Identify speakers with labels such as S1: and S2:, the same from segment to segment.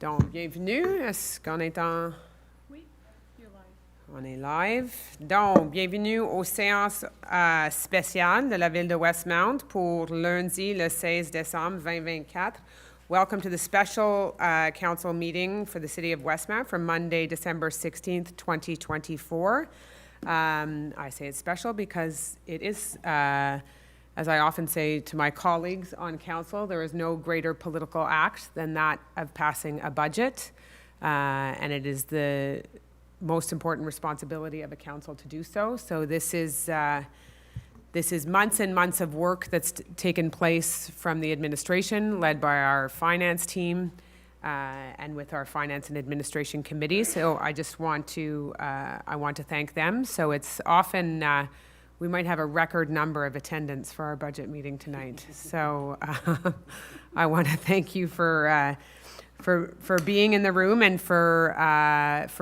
S1: Donc, bienvenue. Est-ce qu'on est en...
S2: Oui, you're live.
S1: On est live. Donc, bienvenue aux séances spéciales de la ville de Westmount pour lundi, le 16 décembre 2024. Welcome to the special council meeting for the city of Westmount for Monday, December 16th, 2024. I say it's special because it is, as I often say to my colleagues on council, there is no greater political act than that of passing a budget, and it is the most important responsibility of a council to do so. So this is months and months of work that's taken place from the administration, led by our finance team, and with our finance and administration committee. So I just want to thank them. So it's often we might have a record number of attendance for our budget meeting tonight. So I want to thank you for being in the room and for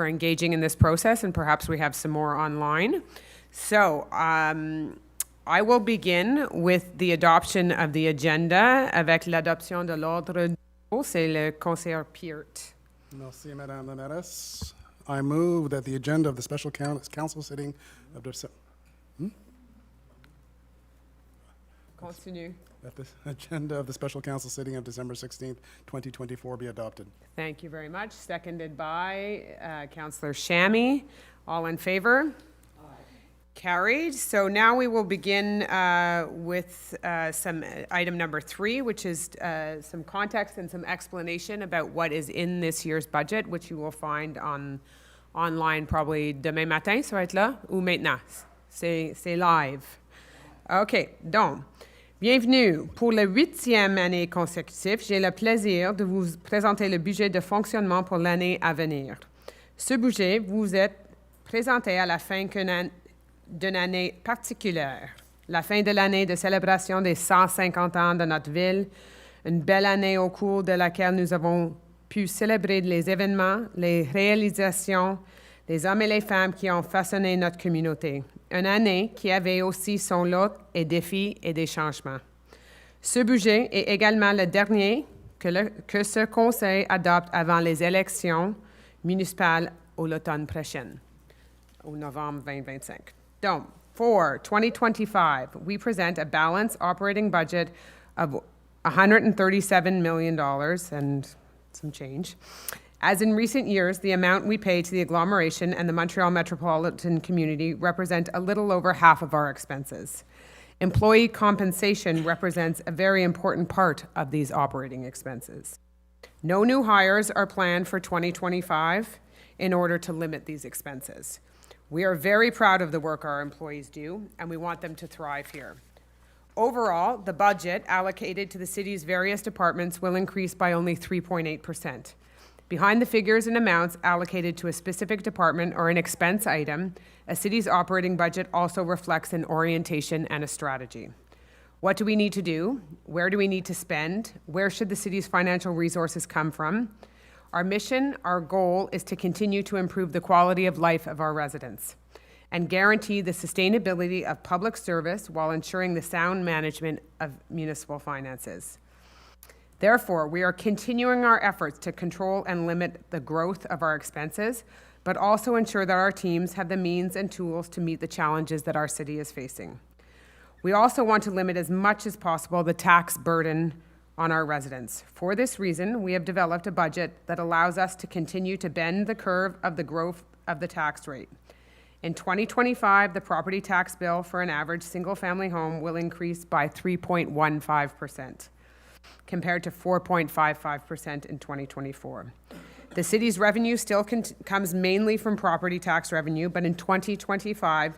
S1: engaging in this process, and perhaps we have some more online. So I will begin with the adoption of the agenda avec l'adoption de l'ordre du jour. C'est le conseiller Peart.
S3: Merci, Madame la Mairesse. I move that the agenda of the special council sitting of December...
S1: Continue.
S3: That the agenda of the special council sitting of December 16th, 2024 be adopted.
S1: Thank you very much. Seconded by Councillor Shammy. All in favor? Aye. Carried. So now we will begin with some item number 3, which is some context and some explanation about what is in this year's budget, which you will find online probably demain matin. Ça va être là ou maintenant? C'est live. OK. Donc, bienvenue. Pour la 8e année consécutive, j'ai le plaisir de vous présenter le budget de fonctionnement pour l'année à venir. Ce budget vous est présenté à la fin d'une année particulière, la fin de l'année de célébration des 150 ans de notre ville, une belle année au cours de laquelle nous avons pu célébrer les événements, les réalisations, les hommes et les femmes qui ont façonné notre communauté. Une année qui avait aussi son lot et défis et des changements. Ce budget est également le dernier que ce Conseil adopte avant les élections municipales au l'automne prochain, au novembre 2025. Donc, for 2025, we present a balanced operating budget of $137 million and some change. As in recent years, the amount we pay to the agglomeration and the Montreal metropolitan community represent a little over half of our expenses. Employee compensation represents a very important part of these operating expenses. No new hires are planned for 2025 in order to limit these expenses. We are very proud of the work our employees do, and we want them to thrive here. Overall, the budget allocated to the city's various departments will increase by only 3.8%. Behind the figures and amounts allocated to a specific department or an expense item, a city's operating budget also reflects an orientation and a strategy. What do we need to do? Where do we need to spend? Where should the city's financial resources come from? Our mission, our goal, is to continue to improve the quality of life of our residents and guarantee the sustainability of public service while ensuring the sound management of municipal finances. Therefore, we are continuing our efforts to control and limit the growth of our expenses, but also ensure that our teams have the means and tools to meet the challenges that our city is facing. We also want to limit as much as possible the tax burden on our residents. For this reason, we have developed a budget that allows us to continue to bend the curve of the growth of the tax rate. In 2025, the property tax bill for an average single-family home will increase by 3.15%. compared to 4.55% in 2024. The city's revenue still comes mainly from property tax revenue, but in 2025,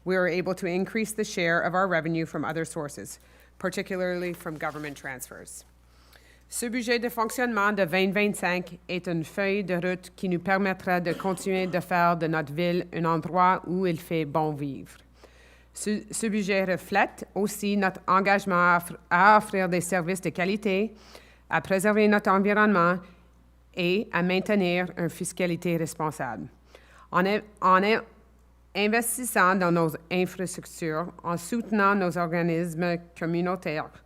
S1: we were able to increase the share of our revenue from other sources, particularly from government transfers. Ce budget de fonctionnement de 2025 est une feuille de route qui nous permettra de continuer de faire de notre ville un endroit où il fait bon vivre. Ce budget reflète aussi notre engagement à offrir des services de qualité, à préserver notre environnement et à maintenir une fiscalité responsable. En investissant dans nos infrastructures, en soutenant nos organismes communautaires,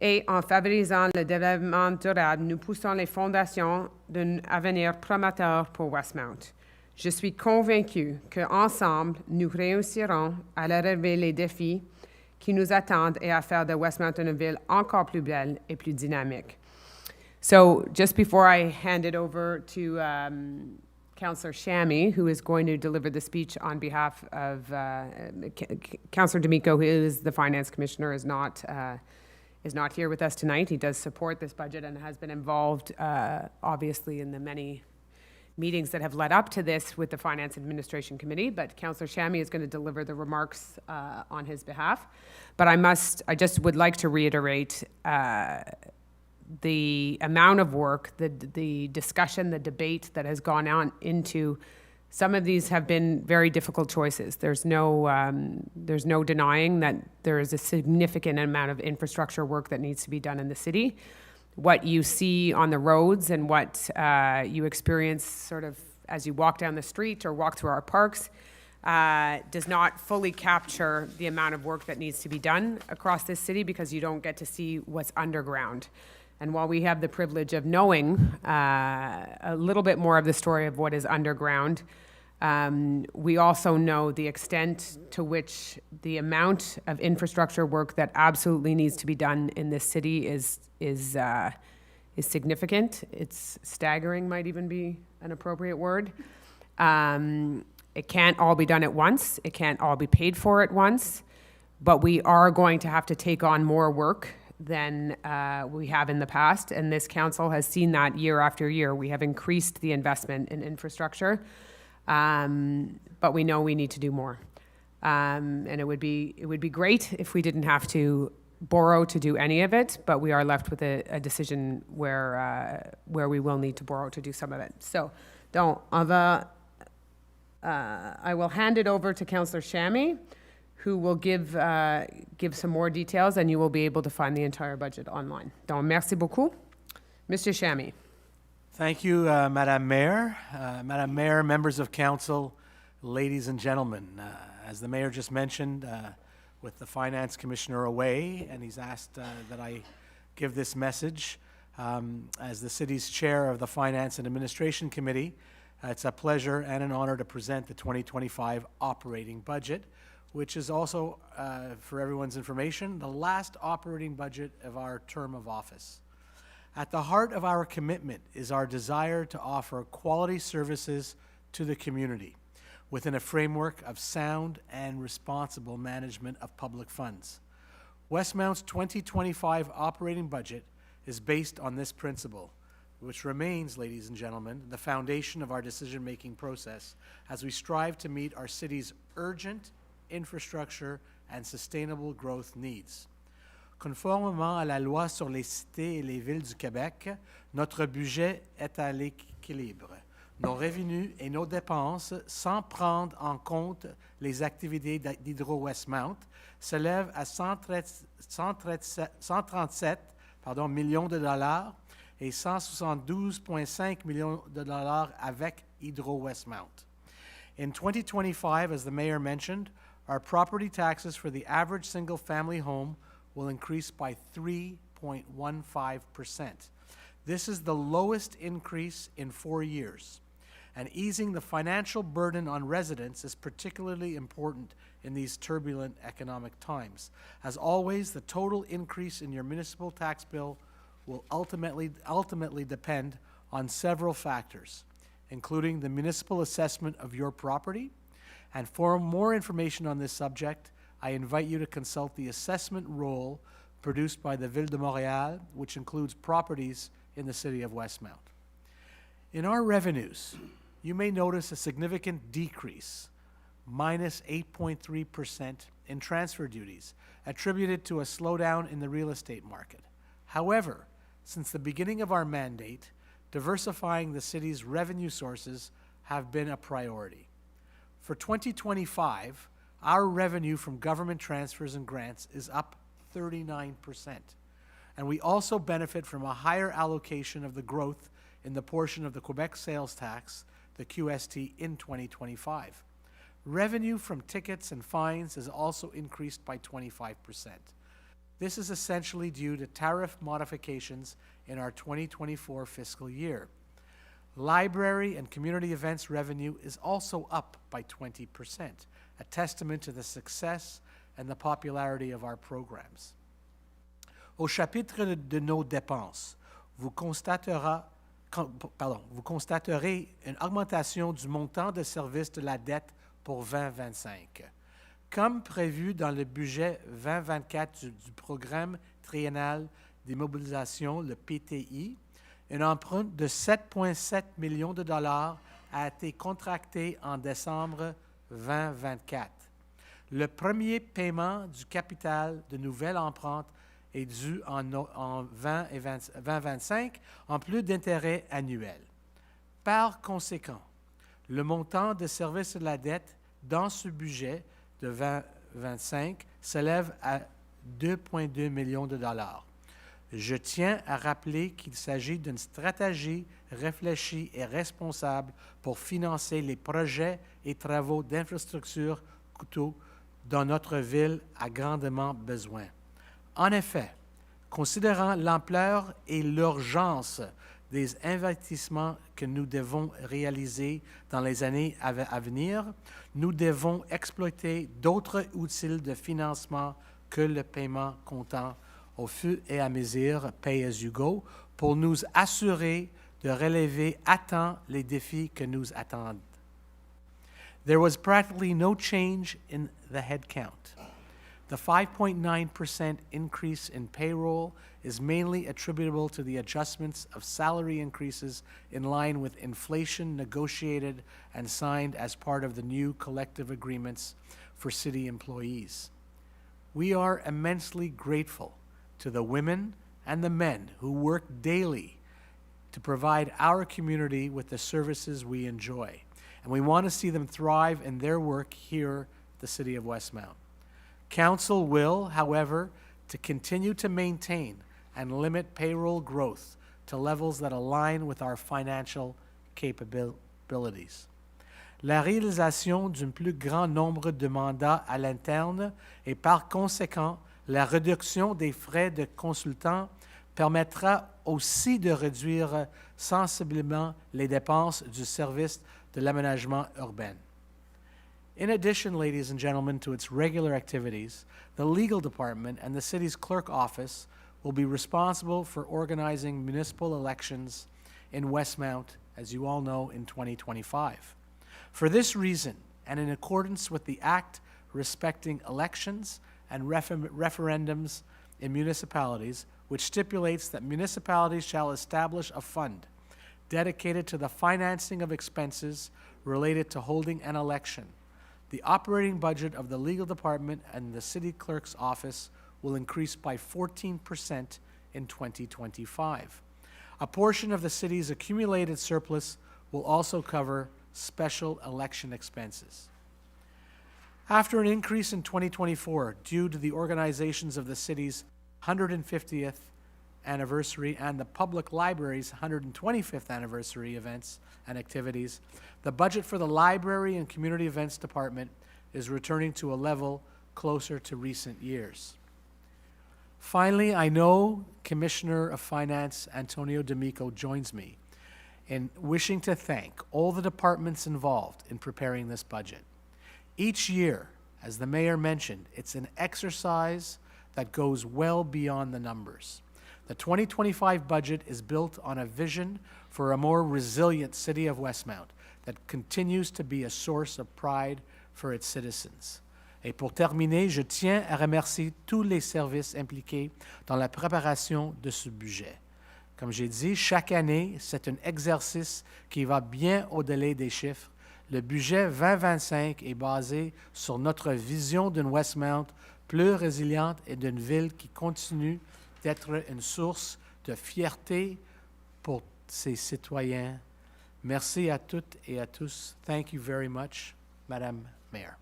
S1: Et en favorisant le développement durable, nous poussons les fondations d'un avenir prometteur pour Westmount. Je suis convaincue qu'ensemble, nous réussirons à relever les défis qui nous attendent et à faire de Westmount une ville encore plus belle et plus dynamique. So just before I hand it over to Councillor Shammy, who is going to deliver the speech on behalf of Councillor D'Amico, who is the Finance Commissioner, is not here with us tonight. He does support this budget and has been involved, obviously, in the many meetings that have led up to this with the Finance Administration Committee, but Councillor Shammy is going to deliver the remarks on his behalf. But I just would like to reiterate the amount of work, the discussion, the debate that has gone on into some of these have been very difficult choices. There's no denying that there is a significant amount of infrastructure work that needs to be done in the city. What you see on the roads and what you experience sort of as you walk down the street or walk through our parks does not fully capture the amount of work that needs to be done across this city because you don't get to see what's underground. And while we have the privilege of knowing a little bit more of the story of what is underground, we also know the extent to which the amount of infrastructure work that absolutely needs to be done in this city is significant. It's staggering, might even be an appropriate word. It can't all be done at once. It can't all be paid for at once. But we are going to have to take on more work than we have in the past. And this council has seen that year after year. We have increased the investment in infrastructure. But we know we need to do more. And it would be great if we didn't have to borrow to do any of it, but we are left with a decision where we will need to borrow to do some of it. So, I will hand it over to Councillor Shammy, who will give some more details, and you will be able to find the entire budget online. Donc, merci beaucoup. Mr. Shammy.
S4: Thank you, Madame Mayor. Madame Mayor, members of council, ladies and gentlemen. As the Mayor just mentioned, with the Finance Commissioner away, and he's asked that I give this message. As the city's chair of the Finance and Administration Committee, it's a pleasure and an honor to present the 2025 operating budget, which is also, for everyone's information, the last operating budget of our term of office. At the heart of our commitment is our desire to offer quality services to the community within a framework of sound and responsible management of public funds. Westmount's 2025 operating budget is based on this principle, which remains, ladies and gentlemen, the foundation of our decision-making process as we strive to meet our city's urgent infrastructure and sustainable growth needs. Conformément à la loi sur les cités et les villes du Québec, notre budget est à l'équilibre. Nos revenus et nos dépenses, sans prendre en compte les activités d'Hydro-Westmount, s'élèvent à 137 millions de dollars et 172,5 millions de dollars avec Hydro-Westmount. In 2025, as the Mayor mentioned, our property taxes for the average single-family home will increase by 3.15%. This is the lowest increase in 4 years. And easing the financial burden on residents is particularly important in these turbulent economic times. As always, the total increase in your municipal tax bill will ultimately depend on several factors, including the municipal assessment of your property. And for more information on this subject, I invite you to consult the assessment roll produced by the Ville de Montréal, which includes properties in the city of Westmount. In our revenues, you may notice a significant decrease, minus 8.3% in transfer duties, attributed to a slowdown in the real estate market. However, since the beginning of our mandate, diversifying the city's revenue sources have been a priority. For 2025, our revenue from government transfers and grants is up 39%. And we also benefit from a higher allocation of the growth in the portion of the Quebec sales tax, the QST, in 2025. Revenue from tickets and fines has also increased by 25%. This is essentially due to tariff modifications in our 2024 fiscal year. Library and community events revenue is also up by 20%, a testament to the success and the popularity of our programs. Au chapitre de nos dépenses, vous constaterez une augmentation du montant de service de la dette pour 2025. Comme prévu dans le budget 2024 du programme triennal d'immobilisation, le PTI, une empreinte de 7,7 millions de dollars a été contractée en décembre 2024. Le premier paiement du capital de nouvelle empreinte est dû en 2025 en plus d'intérêts annuels. Par conséquent, le montant de service de la dette dans ce budget de 2025 s'élève à 2,2 millions de dollars. Je tiens à rappeler qu'il s'agit d'une stratégie réfléchie et responsable pour financer les projets et travaux d'infrastructure coûteux dont notre ville a grandement besoin. En effet, considérant l'ampleur et l'urgence des investissements que nous devons réaliser dans les années à venir, nous devons exploiter d'autres outils de financement que le paiement comptant au fur et à mesure pay-as-you-go pour nous assurer de relever à temps les défis que nous attendent. There was practically no change in the headcount. The 5.9% increase in payroll is mainly attributable to the adjustments of salary increases in line with inflation negotiated and signed as part of the new collective agreements for city employees. We are immensely grateful to the women and the men who work daily to provide our community with the services we enjoy. And we want to see them thrive in their work here at the City of Westmount. Council will, however, to continue to maintain and limit payroll growth to levels that align with our financial capabilities. La réalisation d'un plus grand nombre de mandats à l'interne et par conséquent la réduction des frais de consultants permettra aussi de réduire sensiblement les dépenses du service de l'aménagement urbain. In addition, ladies and gentlemen, to its regular activities, the legal department and the city's clerk office will be responsible for organizing municipal elections in Westmount, as you all know, in 2025. For this reason, and in accordance with the Act respecting elections and referendums in municipalities, which stipulates that municipalities shall establish a fund dedicated to the financing of expenses related to holding an election, the operating budget of the legal department and the city clerk's office will increase by 14% in 2025. A portion of the city's accumulated surplus will also cover special election expenses. After an increase in 2024 due to the organizations of the city's 150th anniversary and the public library's 125th anniversary events and activities, the budget for the Library and Community Events Department is returning to a level closer to recent years. Finally, I know Commissioner of Finance Antonio D'Amico joins me in wishing to thank all the departments involved in preparing this budget. Each year, as the mayor mentioned, it's an exercise that goes well beyond the numbers. The 2025 budget is built on a vision for a more resilient city of Westmount that continues to be a source of pride for its citizens. Et pour terminer, je tiens à remercier tous les services impliqués dans la préparation de ce budget. Comme j'ai dit, chaque année, c'est un exercice qui va bien au-delà des chiffres. Le budget 2025 est basé sur notre vision d'une Westmount plus résiliente et d'une ville qui continue d'être une source de fierté pour ses citoyens. Merci à toutes et à tous. Thank you very much, Madame Mayor.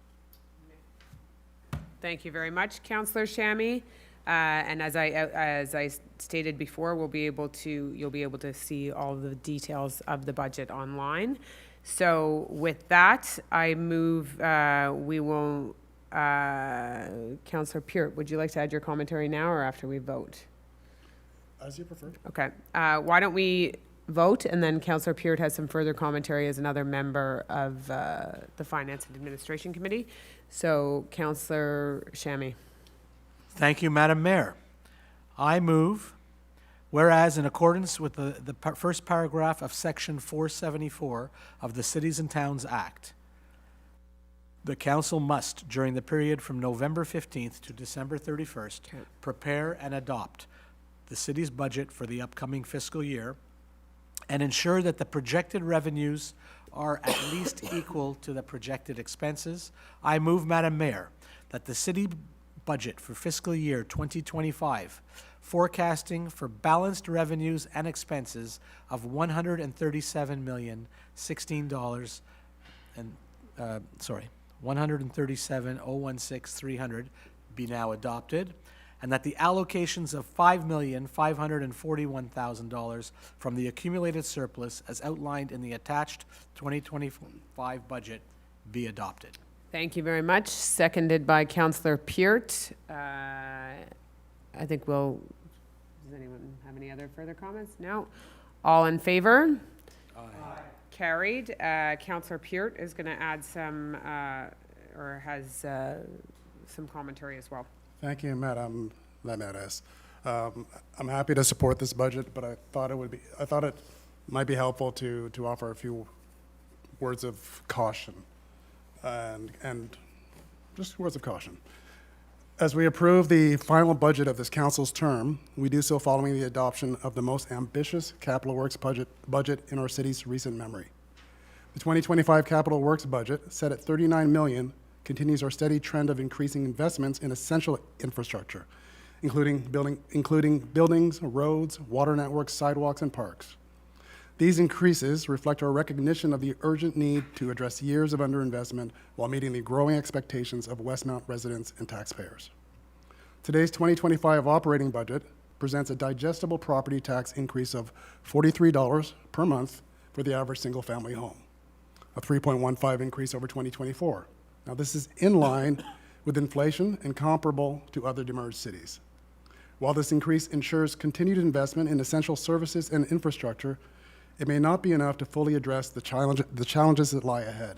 S1: Thank you very much, Councillor Shammy. And as I stated before, you'll be able to see all the details of the budget online. So with that, I move we will Councillor Peart, would you like to add your commentary now or after we vote?
S3: As you prefer.
S1: Okay, why don't we vote, and then Councillor Peart has some further commentary as another member of the Finance and Administration Committee. So, Councillor Shammy.
S4: Thank you, Madam Mayor. I move, whereas in accordance with the first paragraph of Section 474 of the Cities and Towns Act, the council must, during the period from November 15th to December 31st, prepare and adopt the city's budget for the upcoming fiscal year and ensure that the projected revenues are at least equal to the projected expenses. I move, Madam Mayor, that the city budget for fiscal year 2025, forecasting for balanced revenues and expenses of $137,016,300 be now adopted, and that the allocations of $5,541,000 from the accumulated surplus as outlined in the attached 2025 budget be adopted.
S1: Thank you very much. Seconded by Councillor Peart. I think we'll, does anyone have any other further comments? No? All in favor? Aye. Carried. Councillor Peart is going to add some, or has some commentary as well.
S3: Thank you, Madam Lameres. I'm happy to support this budget, but I thought it might be helpful to offer a few words of caution and just words of caution. As we approve the final budget of this council's term, we do so following the adoption of the most ambitious capital works budget in our city's recent memory. The 2025 capital works budget, set at $39 million, continues our steady trend of increasing investments in essential infrastructure, including buildings, roads, water networks, sidewalks, and parks. These increases reflect our recognition of the urgent need to address years of underinvestment while meeting the growing expectations of Westmount residents and taxpayers. Today's 2025 operating budget presents a digestible property tax increase of $43 per month for the average single-family home, a 3.15 increase over 2024. Now, this is in line with inflation and comparable to other demerged cities. While this increase ensures continued investment in essential services and infrastructure, it may not be enough to fully address the challenges that lie ahead.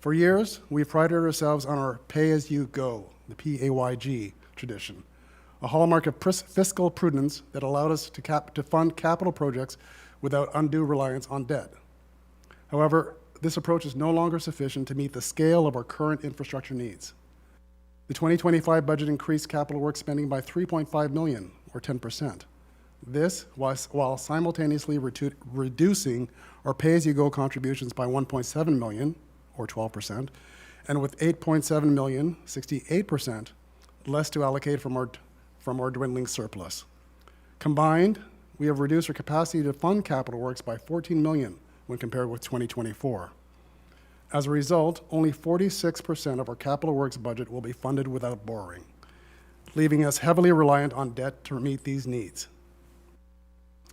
S3: For years, we've prided ourselves on our pay-as-you-go, the PAYG tradition, a hallmark of fiscal prudence that allowed us to fund capital projects without undue reliance on debt. However, this approach is no longer sufficient to meet the scale of our current infrastructure needs. The 2025 budget increased capital work spending by $3.5 million, or 10%. This was while simultaneously reducing our pay-as-you-go contributions by $1.7 million, or 12%, and with $8.7 million, 68%, less to allocate from our dwindling surplus. Combined, we have reduced our capacity to fund capital works by $14 million when compared with 2024. As a result, only 46% of our capital works budget will be funded without borrowing, leaving us heavily reliant on debt to meet these needs.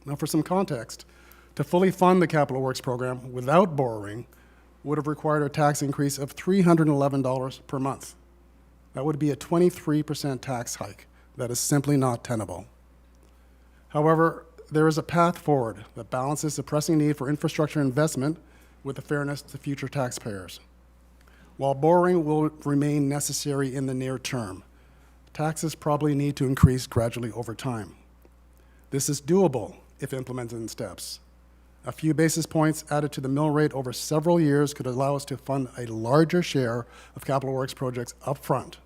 S3: Now, for some context, to fully fund the capital works program without borrowing would have required a tax increase of $311 per month. That would be a 23% tax hike. That is simply not tenable. However, there is a path forward that balances the pressing need for infrastructure investment with the fairness to future taxpayers. While borrowing will remain necessary in the near term, taxes probably need to increase gradually over time. This is doable if implemented in steps. A few basis points added to the mill rate over several years could allow us to fund a larger share of capital works projects up front,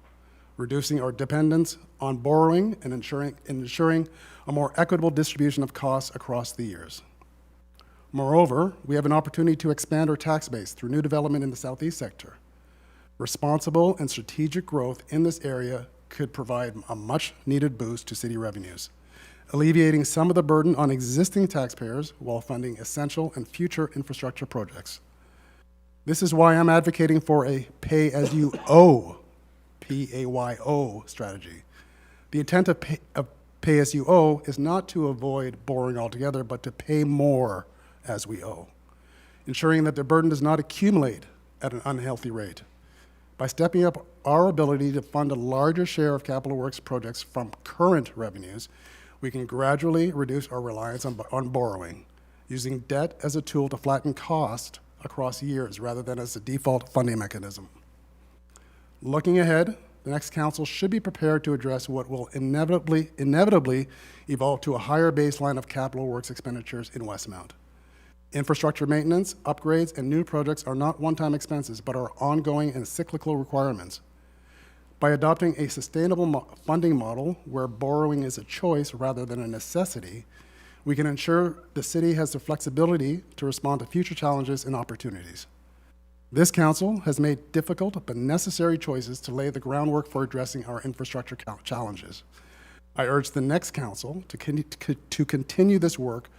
S3: reducing our dependence on borrowing and ensuring a more equitable distribution of costs across the years. Moreover, we have an opportunity to expand our tax base through new development in the southeast sector. Responsible and strategic growth in this area could provide a much-needed boost to city revenues, alleviating some of the burden on existing taxpayers while funding essential and future infrastructure projects. This is why I'm advocating for a pay-as-you-owe, P-A-Y-O strategy. The intent of pay-as-you-owe is not to avoid borrowing altogether, but to pay more as we owe, ensuring that the burden does not accumulate at an unhealthy rate. By stepping up our ability to fund a larger share of capital works projects from current revenues, we can gradually reduce our reliance on borrowing, using debt as a tool to flatten cost across years rather than as a default funding mechanism. Looking ahead, the next council should be prepared to address what will inevitably evolve to a higher baseline of capital works expenditures in Westmount. Infrastructure maintenance, upgrades, and new projects are not one-time expenses, but are ongoing and cyclical requirements. By adopting a sustainable funding model where borrowing is a choice rather than a necessity, we can ensure the city has the flexibility to respond to future challenges and opportunities. This council has made difficult but necessary choices to lay the groundwork for addressing our infrastructure challenges. I urge the next council to continue this work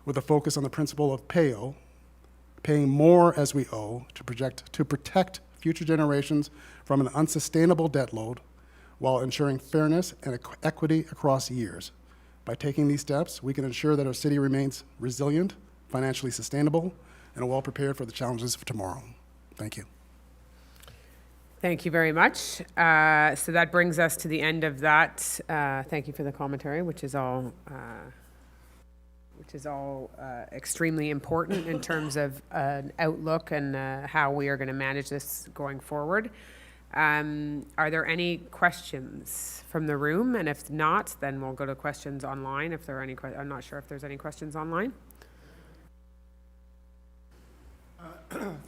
S3: with a focus on the principle of paying more as we owe to protect future generations from an unsustainable debt load while ensuring fairness and equity across years. By taking these steps, we can ensure that our city remains resilient, financially sustainable, and well prepared for the challenges of tomorrow. Thank you.
S1: Thank you very much. So that brings us to the end of that. Thank you for the commentary, which is all extremely important in terms of an outlook and how we are going to manage this going forward. Are there any questions from the room? And if not, then we'll go to questions online. If there are any, I'm not sure if there's any questions online.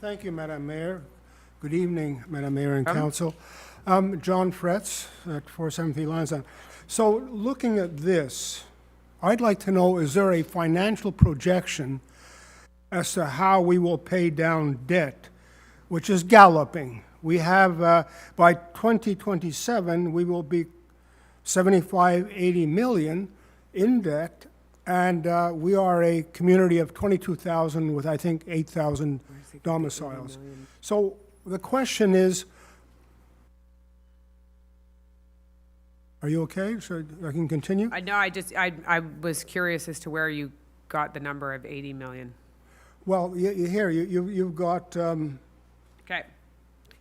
S5: Thank you, Madam Mayor. Good evening, Madam Mayor and Council. John Fretz at 473 Lansdowne. So looking at this, I'd like to know, is there a financial projection as to how we will pay down debt, which is galloping? We have, by 2027, we will be 75, 80 million in debt, and we are a community of 22,000 with, I think, 8,000 domiciles. So the question is, are you okay? So I can continue?
S1: No, I was curious as to where you got the number of 80 million.
S5: Well, you've got...
S1: Okay.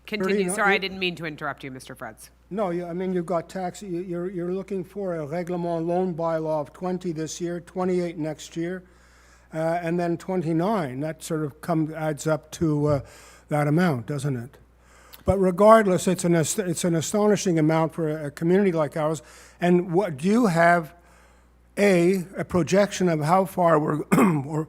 S1: Continue. Sorry, I didn't mean to interrupt you, Mr. Fretz.
S5: No, I mean, you've got tax, you're looking for a règlement loan bylaw of 20 this year, 28 next year, and then 29. That sort of adds up to that amount, doesn't it? But regardless, it's an astonishing amount for a community like ours. And what do you have, a projection of how far we're, or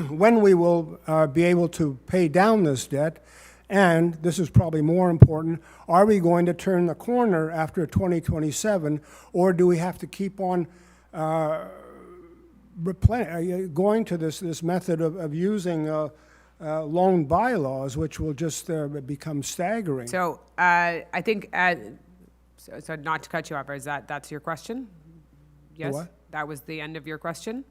S5: when we will be able to pay down this debt? And this is probably more important, are we going to turn the corner after 2027, or do we have to keep on going to this method of using loan bylaws, which will just become staggering?
S1: So I think, so not to cut you off, is that's your question? Yes?
S5: What?
S1: That was the end of your question?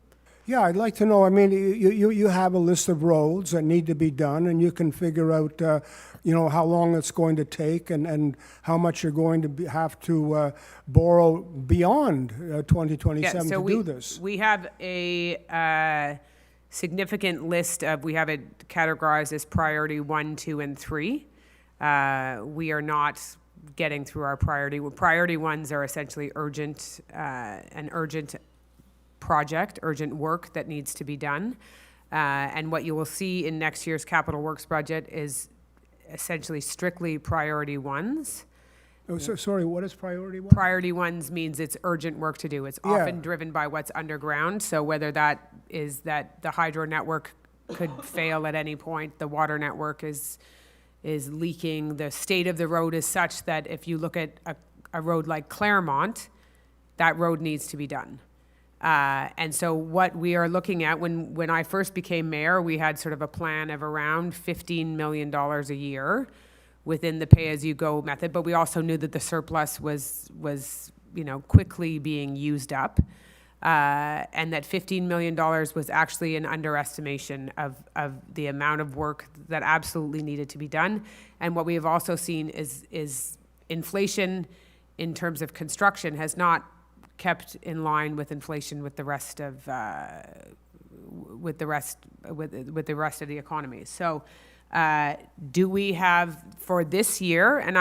S5: Yeah, I'd like to know, I mean, you have a list of roads that need to be done, and you can figure out, how long it's going to take and how much you're going to have to borrow beyond 2027 to do this.
S1: We have a significant list of, we have it categorized as priority 1, 2, and 3. We are not getting through our priority ones are essentially urgent, an urgent project, urgent work that needs to be done. And what you will see in next year's capital works budget is essentially strictly priority ones.
S5: Oh, so, sorry, what is priority 1?
S1: Priority ones means it's urgent work to do. It's often driven by what's underground. So whether that is that the hydro network could fail at any point, the water network is leaking, the state of the road is such that if you look at a road like Claremont, that road needs to be done. And so what we are looking at, when I first became mayor, we had sort of a plan of around $15 million a year within the pay-as-you-go method, but we also knew that the surplus was quickly being used up, and that $15 million was actually an underestimation of the amount of work that absolutely needed to be done. And what we have also seen is inflation in terms of construction has not kept in line with inflation with the rest of the economy. So Do we have for this year, and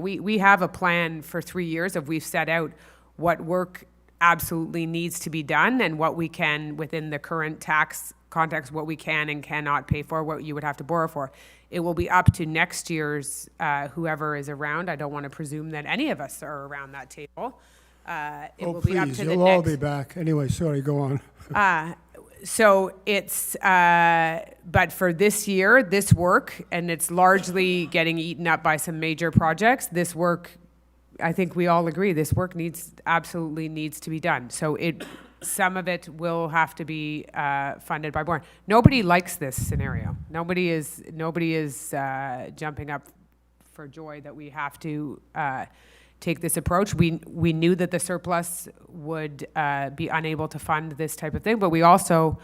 S1: we have a plan for 3 years of we've set out what work absolutely needs to be done and what we can, within the current tax context, what we can and cannot pay for, what you would have to borrow for. It will be up to next year's, whoever is around. I don't want to presume that any of us are around that table. It will be up
S5: Please,
S1: to the
S5: you'll all
S1: next.
S5: be back. Anyway, sorry, go on.
S1: So it's, but for this year, this work, and it's largely getting eaten up by some major projects, this work, I think we all agree, this work absolutely needs to be done. So some of it will have to be funded by borrowing. Nobody likes this scenario. Nobody is jumping up for joy that we have to take this approach. We knew that the surplus would be unable to fund this type of thing, but we also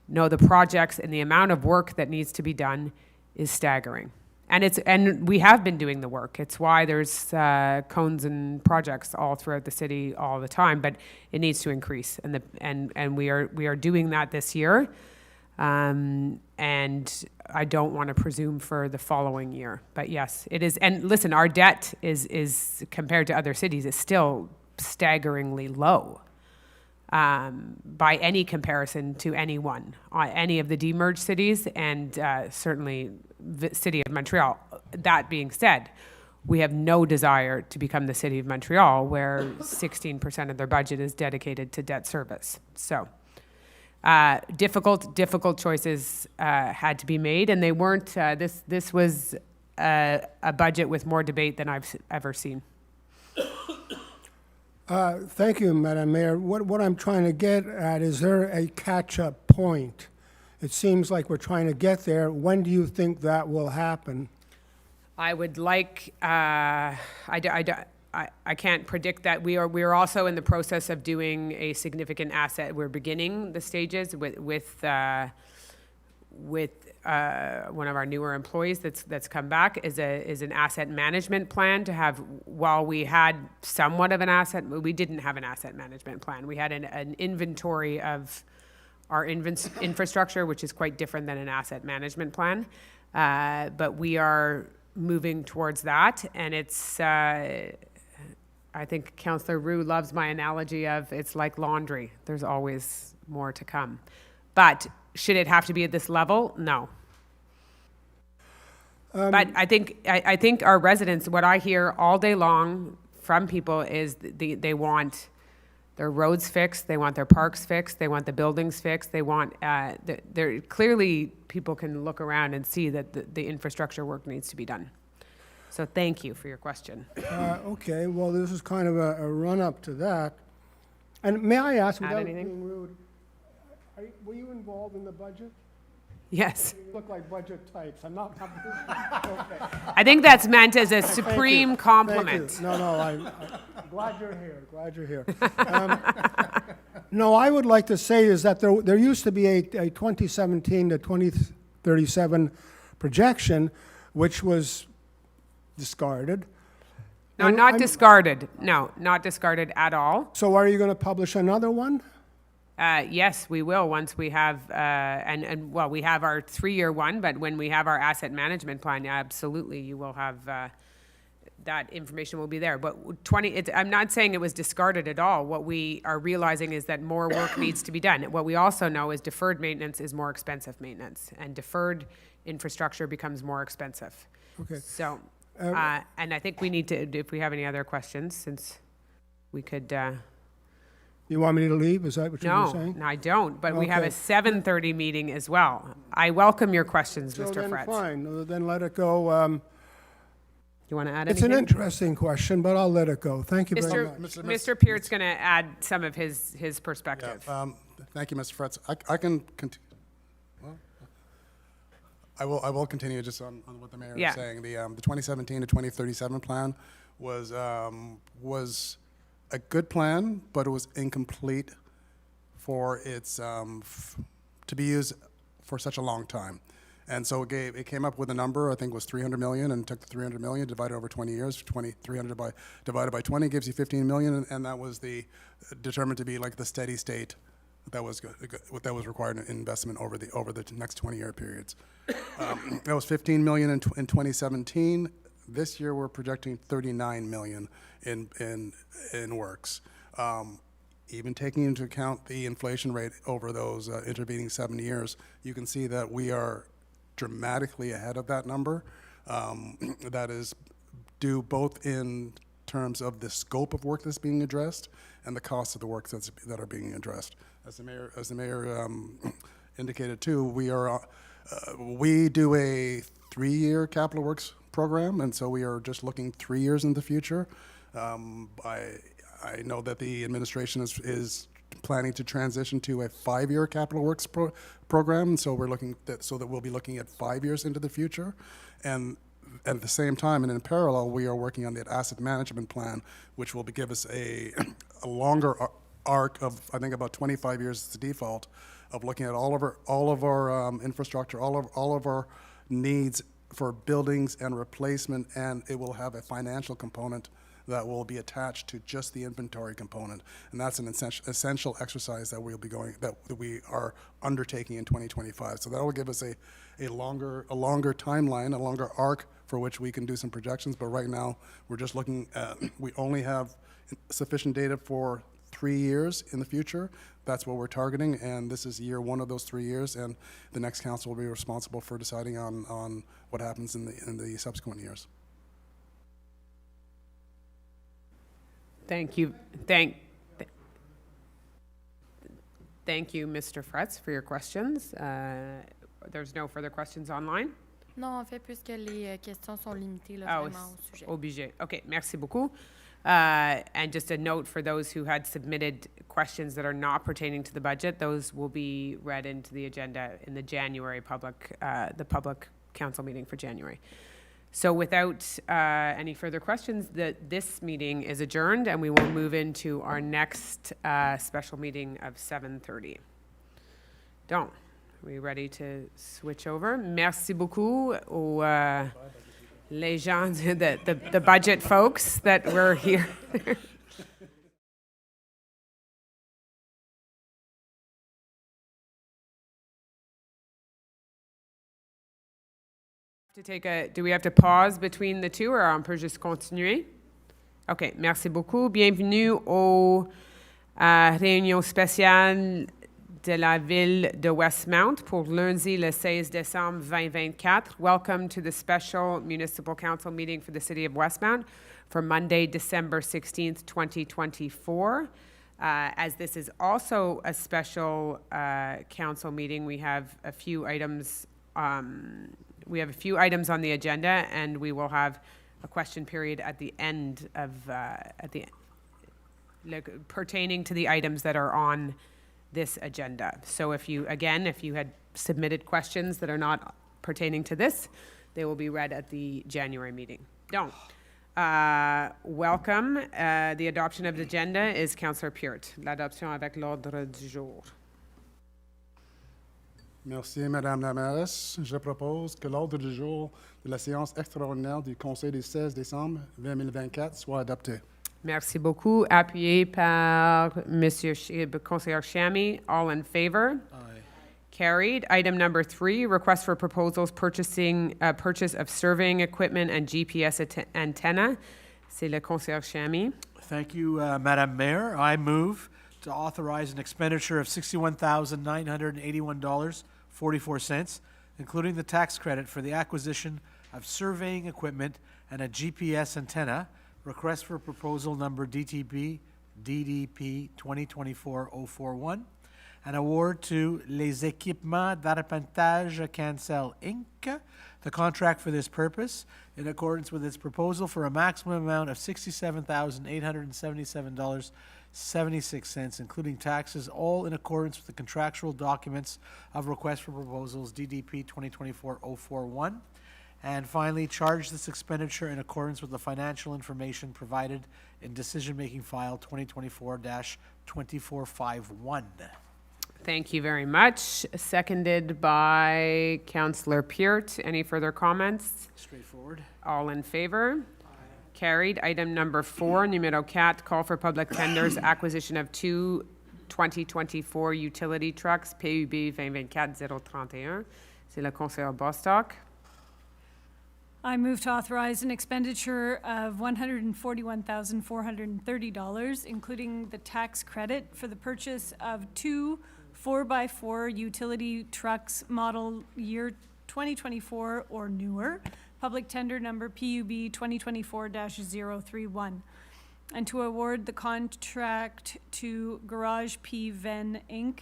S1: know the projects and the amount of work that needs to be done is staggering. And we have been doing the work. It's why there's cones and projects all throughout the city all the time, but it needs to increase, and we are doing that this year. And I don't want to presume for the following year, but yes, it is. And listen, our debt is compared to other cities is still staggeringly low by any comparison to anyone, any of the demerged cities, and certainly the city of Montreal. That being said, we have no desire to become the city of Montreal, where 16% of their budget is dedicated to debt service. So. Difficult choices had to be made, and they weren't. This was a budget with more debate than I've ever seen.
S5: Thank you, Madam Mayor. What I'm trying to get at, is there a catch-up point? It seems like we're trying to get there. When do you think that will happen?
S1: I would like. I can't predict that. We are also in the process of doing a significant asset. We're beginning the stages with one of our newer employees that's come back is an asset management plan to have. While we had somewhat of an asset, we didn't have an asset management plan. We had an inventory of our infrastructure, which is quite different than an asset management plan. But we are moving towards that, and it's. I think Councillor Roux loves my analogy of it's like laundry. There's always more to come. But should it have to be at this level? No. But I think our residents, what I hear all day long from people is they want their roads fixed, they want their parks fixed, they want the buildings fixed, they want, clearly people can look around and see that the infrastructure work needs to be done. So thank you for your question.
S5: Okay, well, this is kind of a run-up to that. And may I ask,
S1: Add
S5: without
S1: anything?
S5: being rude, were you involved in the budget?
S1: Yes.
S5: You look like budget types. I'm not. Okay.
S1: I think that's meant as a
S5: Thank
S1: supreme
S5: you.
S1: compliment.
S5: Thank you. No, I'm glad you're here. Glad you're here. No, I would like to say is that there used to be a 2017 to 2037 projection, which was discarded.
S1: No, not discarded. No, not discarded at all.
S5: So are you going to publish another one?
S1: Yes, we will once we have, well, we have our 3-year one, but when we have our asset management plan, absolutely, you will have, that information will be there. But I'm not saying it was discarded at all. What we are realizing is that more work needs to be done. What we also know is deferred maintenance is more expensive maintenance, and deferred infrastructure becomes more expensive.
S5: Okay.
S1: So, and I think we need to, if we have any other questions, since we could,
S5: You want me to leave? Is that what you were saying?
S1: No, I don't, but we have a
S5: Okay.
S1: 7:30 meeting as well. I welcome your questions,
S5: So
S1: Mr.
S5: then
S1: Fretz.
S5: fine, then let it go.
S1: You want to add
S5: It's an
S1: anything?
S5: interesting question, but I'll let it go. Thank you very much.
S1: Mr. Peart's going to add some of his perspective.
S3: Thank you, Mr. Fretz. I can continue. I will continue just on what the mayor
S1: Yeah.
S3: is saying. The 2017 to 2037 plan was a good plan, but it was incomplete for its to be used for such a long time. And so it came up with a number, I think it was 300 million, and took the 300 million, divided over 20 years, 300 divided by 20 gives you 15 million, and that was determined to be like the steady state that was required in investment over the next 20-year periods. That was 15 million in 2017. This year, we're projecting 39 million in works. Even taking into account the inflation rate over those intervening 7 years, you can see that we are dramatically ahead of that number. That is due both in terms of the scope of work that's being addressed and the cost of the work that are being addressed. As the mayor indicated too, we do a 3-year capital works program, and so we are just looking 3 years in the future. I know that the administration is planning to transition to a 5-year capital works program, and so we'll be looking at 5 years into the future. And at the same time, and in parallel, we are working on the asset management plan, which will give us a longer arc of, I think, about 25 years as a default, of looking at all of our infrastructure, all of our needs for buildings and replacement, and it will have a financial component that will be attached to just the inventory component. And that's an essential exercise that we are undertaking in 2025. So that will give us a longer timeline, a longer arc for which we can do some projections. But right now, we're just looking at, we only have sufficient data for 3 years in the future. That's what we're targeting, and this is year 1 of those 3 years, and the next council will be responsible for deciding on what happens in the subsequent years.
S1: Thank you. Thank you, Mr. Fretz, for your questions. There's no further questions online?
S6: Non, en fait, puisque les questions sont limitées là, vraiment au sujet.
S1: Obligé. Okay, merci beaucoup. And just a note for those who had submitted questions that are not pertaining to the budget, those will be read into the agenda in the January public council meeting for January. So without any further questions, this meeting is adjourned, and we will move into our next special meeting of 7:30. Donc, are we ready to switch over? Merci beaucoup aux les gens, the budget folks that were here. Do we have to pause between the two, or on peut juste continuer? OK, merci beaucoup. Bienvenue aux réunions spéciales de la ville de Westmount pour lundi le 16 décembre 2024. Welcome to the special municipal council meeting for the city of Westmount for Monday, December 16th, 2024. As this is also a special council meeting, we have a few items on the agenda, and we will have a question period at the end of pertaining to the items that are on this agenda. So if you had submitted questions that are not pertaining to this, they will be read at the January meeting. Donc, welcome. The adoption of the agenda is Councillor Peart. L'adoption avec l'ordre du jour.
S3: Merci, Madame la mairesse. Je propose que l'ordre du jour de la séance extraordinaire du Conseil du 16 décembre 2024 soit adopté.
S1: Merci beaucoup. Appuyé par Monsieur Conseiller Chamy. All in favor?
S4: Aye.
S1: Carried. Item number 3, request for proposals purchase of surveying equipment and GPS antenna. C'est le Conseiller Chamy.
S4: Thank you, Madam Mayor. I move to authorize an expenditure of $61,981.44, including the tax credit for the acquisition of surveying equipment and a GPS antenna. Request for proposal number DDP 2024-041. An award to Les Équipements d'Arpentage Cancel, Inc., the contract for this purpose, in accordance with its proposal for a maximum amount of $67,877.76, including taxes, all in accordance with the contractual documents of request for proposals DDP 2024-041. And finally, charge this expenditure in accordance with the financial information provided in decision-making file 2024-2451.
S1: Thank you very much. Seconded by Councillor Peart. Any further comments?
S4: Straightforward.
S1: All in favor? Carried. Item number 4, numéro 4, call for public tenders, acquisition of 2 2024 utility trucks, PUB 2024-031. C'est le conseiller Bostock.
S2: I move to authorize an expenditure of $141,430, including the tax credit for the purchase of 2 4x4 utility trucks model year 2024 or newer, public tender number PUB 2024-031, and to award the contract to Garage P. Venn, Inc.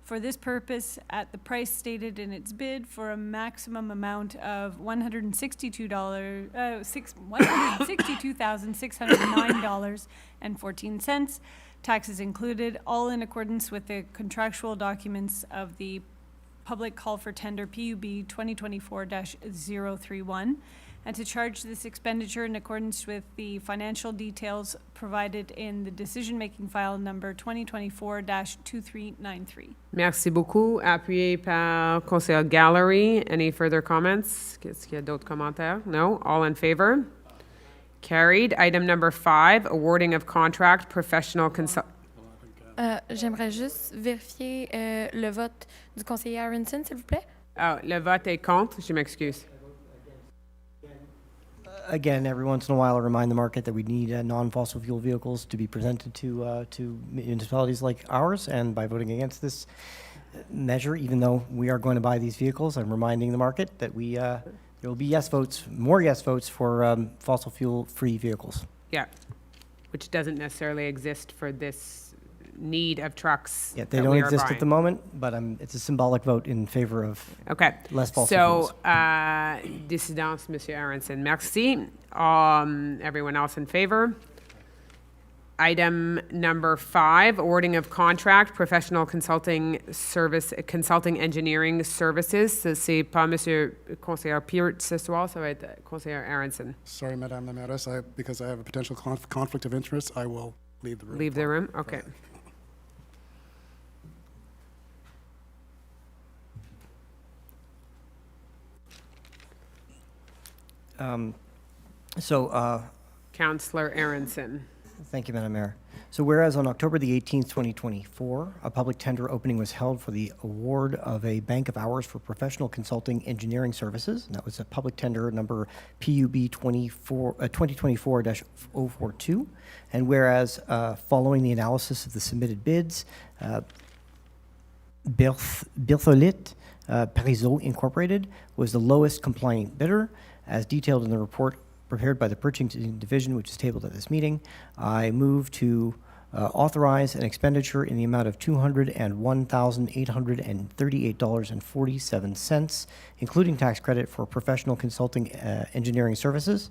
S2: for this purpose at the price stated in its bid for a maximum amount of $162,609.14, taxes included, all in accordance with the contractual documents of the public call for tender PUB 2024-031, and to charge this expenditure in accordance with the financial details provided in the decision-making file number 2024-2393.
S1: Merci beaucoup. Appuyé par conseiller Gallery. Any further comments? Est-ce qu'il y a d'autres commentaires? No? All in favor? Carried. Item number 5, awarding of contract, professional consult.
S6: J'aimerais juste vérifier le vote du conseiller Aronson, s'il vous plaît.
S1: Oh, le vote est contre. Je m'excuse.
S7: Again, every once in a while, I remind the market that we need non-fossil fuel vehicles to be presented to municipalities like ours. And by voting against this measure, even though we are going to buy these vehicles, I'm reminding the market that there will be yes votes, more yes votes for fossil fuel-free vehicles.
S1: Yeah. Which doesn't necessarily exist for this need of trucks.
S7: Yeah, they
S1: that
S7: don't
S1: we are
S7: exist
S1: buying.
S7: at the moment, but it's a symbolic vote in favor of
S1: Okay.
S7: less fossil
S1: So,
S7: fuels.
S1: dissidence, Monsieur Aronson. Merci. Everyone else in favor? Item number 5, awarding of contract, professional consulting engineering services. C'est pas Monsieur Conseiller P.I.A. ce soir, ça va être Conseiller Aronson.
S3: Sorry, Madame la Mairesse, because I have a potential conflict of interest, I will leave the room.
S1: Leave the room? Okay. Councillor Aronson.
S7: Thank you, Madam Mayor. So whereas on October the 18th, 2024, a public tender opening was held for the award of a bank of hours for professional consulting engineering services, and that was a public tender number PUB 2024-042, and whereas following the analysis of the submitted bids, Berthollet Parizeau Incorporated was the lowest compliant bidder, as detailed in the report prepared by the Purchasing Division, which is tabled at this meeting. I move to authorize an expenditure in the amount of $201,838.47, including tax credit for professional consulting engineering services.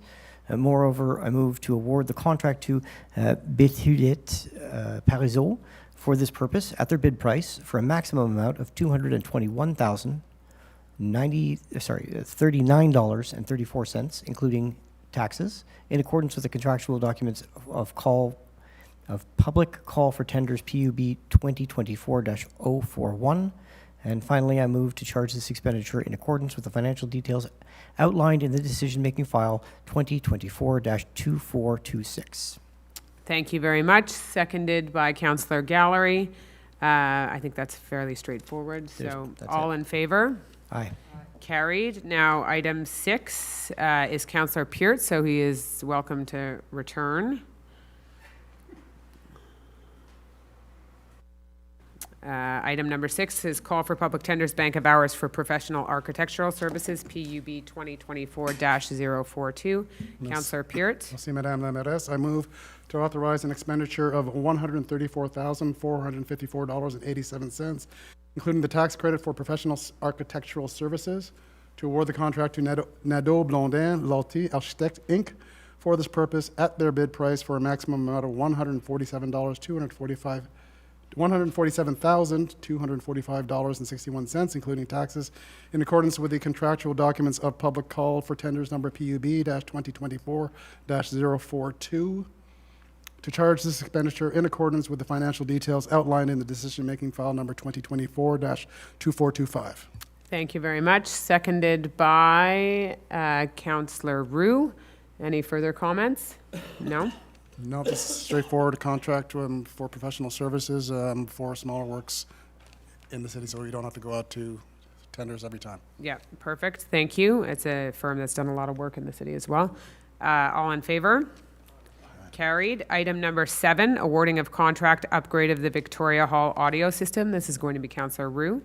S7: Moreover, I move to award the contract to Berthollet Parizeau for this purpose at their bid price for a maximum amount of $39.34, including taxes, in accordance with the contractual documents of public call for tenders PUB 2024-041. And finally, I move to charge this expenditure in accordance with the financial details outlined in the decision-making file 2024-2426.
S1: Thank you very much. Seconded by Councillor Gallery. I think that's fairly straightforward. So
S7: That's
S1: all
S7: it.
S1: in favor?
S7: Aye.
S1: Carried. Now, item 6 is Councillor P.I.A., so he is welcome to return. Item number 6 is call for public tenders, bank of hours for professional architectural services, PUB 2024-042. Councillor P.I.A.
S3: Merci, Madame la Mairesse. I move to authorize an expenditure of $134,454.87, including the tax credit for professional architectural services, to award the contract to Nadeau Blondin Lotti Architectes, Inc. for this purpose at their bid price for a maximum amount of $147,245.61, including taxes, in accordance with the contractual documents of public call for tenders number PUB-2024-042, to charge this expenditure in accordance with the financial details outlined in the decision-making file number 2024-2425.
S1: Thank you very much. Seconded by Councillor Roux. Any further comments? No?
S3: No, this is straightforward contract for professional services for smaller works in the city, so you don't have to go out to tenders every time.
S1: Yeah, perfect. Thank you. It's a firm that's done a lot of work in the city as well. All in favor? Carried. Item number 7, awarding of contract upgrade of the Victoria Hall audio system. This is going to be Councillor Roux.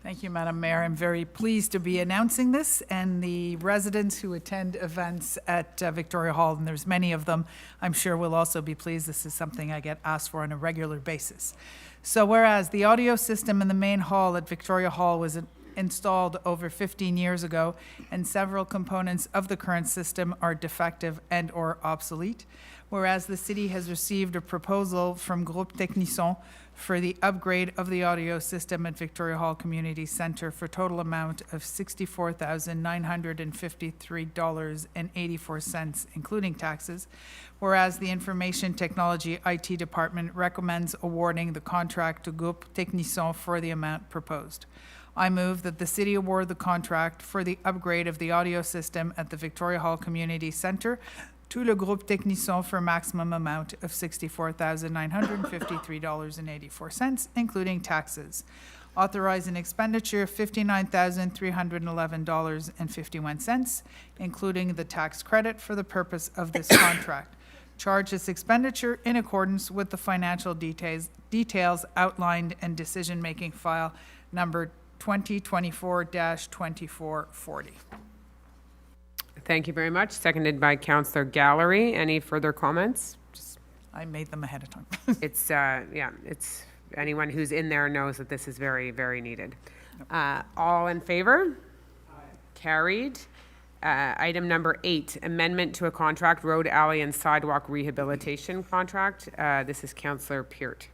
S8: Thank you, Madam Mayor. I'm very pleased to be announcing this, and the residents who attend events at Victoria Hall, and there's many of them, I'm sure will also be pleased. This is something I get asked for on a regular basis. So whereas the audio system in the main hall at Victoria Hall was installed over 15 years ago, and several components of the current system are defective and/or obsolete, whereas the city has received a proposal from Groupe Techniciens for the upgrade of the audio system at Victoria Hall Community Centre for a total amount of $64,953.84, including taxes, whereas the Information Technology IT Department recommends awarding the contract to Groupe Techniciens for the amount proposed. I move that the city award the contract for the upgrade of the audio system at the Victoria Hall Community Centre to le Groupe Techniciens for a maximum amount of $64,953.84, including taxes. Authorize an expenditure of $59,311.51, including the tax credit for the purpose of this contract. Charge this expenditure in accordance with the financial details outlined in decision-making file number 2024-2440.
S1: Thank you very much. Seconded by Councillor Gallery. Any further comments?
S8: I made them ahead of time.
S1: It's, yeah, it's, anyone who's in there knows that this is very, very needed. All in favor? Carried. Item number 8, amendment to a contract, road, alley, and sidewalk rehabilitation contract. This is Councillor Peart.